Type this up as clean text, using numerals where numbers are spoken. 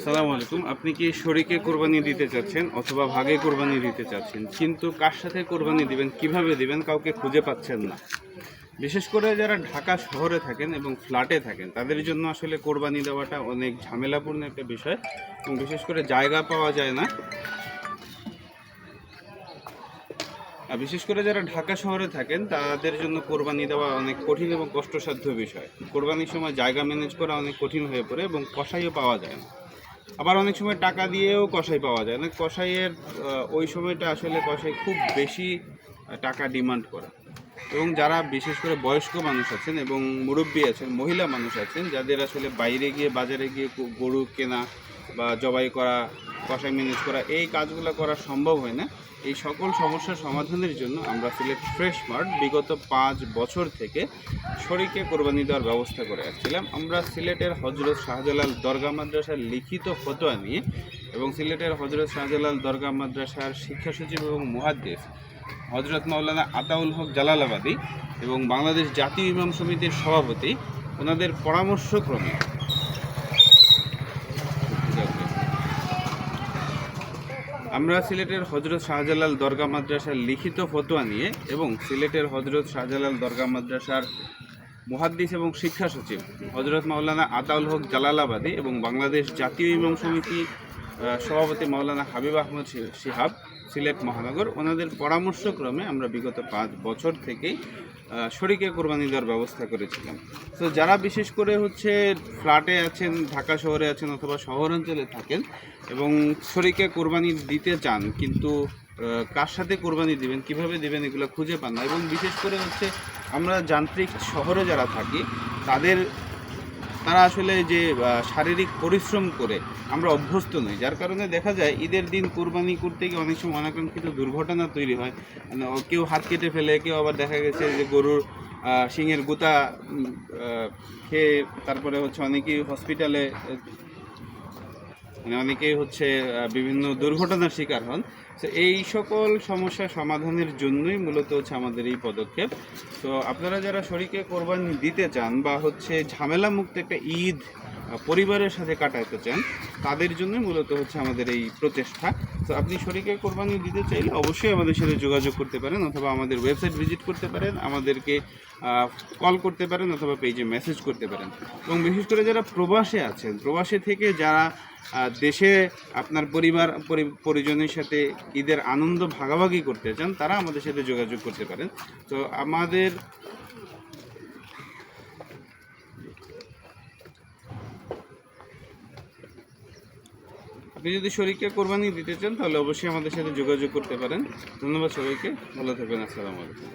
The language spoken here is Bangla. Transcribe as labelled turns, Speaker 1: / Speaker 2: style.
Speaker 1: আসসালামু আলাইকুম। আপনি কি শরীকে কোরবানি দিতে চাচ্ছেন অথবা ভাগে কোরবানি দিতে চাচ্ছেন, কিন্তু কার সাথে কোরবানি দিবেন, কিভাবে দিবেন, কাউকে খুঁজে পাচ্ছেন না। বিশেষ করে যারা ঢাকা শহরে থাকেন এবং ফ্ল্যাটে থাকেন তাদের জন্য আসলে কোরবানি দেওয়াটা অনেক ঝামেলাপূর্ণ একটা বিষয়, এবং বিশেষ করে জায়গা পাওয়া যায় না। আর বিশেষ করে যারা ঢাকা শহরে থাকেন তাদের জন্য কোরবানি দেওয়া অনেক কঠিন এবং কষ্টসাধ্য বিষয়। কোরবানির সময় জায়গা ম্যানেজ করা অনেক কঠিন হয়ে পড়ে এবং কসাইও পাওয়া যায় না। আবার অনেক সময় টাকা দিয়েও কসাই পাওয়া যায় না। কসাইয়ের ওই সময়টা আসলে কসাই খুব বেশি টাকা ডিমান্ড করে, এবং যারা বিশেষ করে বয়স্ক মানুষ আছেন এবং মুরব্বী আছেন, মহিলা মানুষ আছেন, যাদের আসলে বাইরে গিয়ে বাজারে গিয়ে গরু কেনা বা জবাই করা, কসাই ম্যানেজ করা, এই কাজগুলো করা সম্ভব হয় না। এই সকল সমস্যার সমাধানের জন্য আমরা সিলেট ফ্রেশ মার্ট বিগত 5 বছর থেকে শরীকে কোরবানি দেওয়ার ব্যবস্থা করে আসছিলাম। আমরা সিলেটের হজরত শাহজালাল দরগা মাদ্রাসার লিখিত ফতোয়া নিয়ে এবং সিলেটের হজরত শাহজালাল দরগা মাদ্রাসার শিক্ষা সচিব এবং মুহাদ্দিস হজরত মাওলানা আতাউল হক জালালাবাদী এবং বাংলাদেশ জাতীয় ইমাম সমিতির সভাপতি ওনাদের পরামর্শক্রমে আমরা সিলেটের হজরত শাহজালাল দরগা মাদ্রাসার লিখিত ফতোয়া নিয়ে এবং সিলেটের হজরত শাহজালাল দরগা মাদ্রাসার মুহাদ্দিস এবং শিক্ষা সচিব হজরত মাওলানা আতাউল হক জালালাবাদী এবং বাংলাদেশ জাতীয় ইমাম সমিতি সভাপতি মাওলানা হাবিব আহমদ শিহাব সিলেট মহানগর, ওনাদের পরামর্শক্রমে আমরা বিগত 5 বছর থেকেই শরীকে কোরবানি দেওয়ার ব্যবস্থা করেছিলাম। তো যারা বিশেষ করে ফ্ল্যাটে আছেন, ঢাকা শহরে আছেন অথবা শহরাঞ্চলে থাকেন এবং শরীকে কোরবানি দিতে চান, কিন্তু কার সাথে কোরবানি দিবেন, কিভাবে দিবেন, এগুলো খুঁজে পান না। এবং বিশেষ করে আমরা যান্ত্রিক শহরে যারা থাকি তারা আসলে যে শারীরিক পরিশ্রম করে আমরা অভ্যস্ত নই, যার কারণে দেখা যায় ঈদের দিন কোরবানি করতে গিয়ে অনেক সময় অনাকাঙ্ক্ষিত দুর্ঘটনা তৈরি হয়। কেউ হাত কেটে ফেলে, কেউ আবার দেখা গেছে যে গরুর শিঙের গুতা খেয়ে তারপরে অনেকেই হসপিটালে, অনেকেই বিভিন্ন দুর্ঘটনার শিকার হন। তো এই সকল সমস্যা সমাধানের জন্যই মূলত আমাদের এই পদক্ষেপ। তো আপনারা যারা শরীকে কোরবানি দিতে চান বা ঝামেলা মুক্ত একটা ঈদ পরিবারের সাথে কাটাতে চান, তাদের জন্যই মূলত আমাদের এই প্রচেষ্টা। তো আপনি শরীকে কোরবানি দিতে চাইলে অবশ্যই আমাদের সাথে যোগাযোগ করতে পারেন, অথবা আমাদের ওয়েবসাইট ভিজিট করতে পারেন, আমাদেরকে কল করতে পারেন, অথবা পেজে মেসেজ করতে পারেন। এবং বিশেষ করে যারা প্রবাসে আছেন, প্রবাসে থেকে যারা দেশে আপনার পরিবার পরিজনের সাথে ঈদের আনন্দ ভাগাভাগি করতে চান, তারা আমাদের সাথে যোগাযোগ করতে পারেন। তো আপনি যদি শরীকে কোরবানি দিতে চান তাহলে অবশ্যই আমাদের সাথে যোগাযোগ করতে পারেন। ধন্যবাদ সবাইকে, ভালো থাকবেন। আসসালামু আলাইকুম।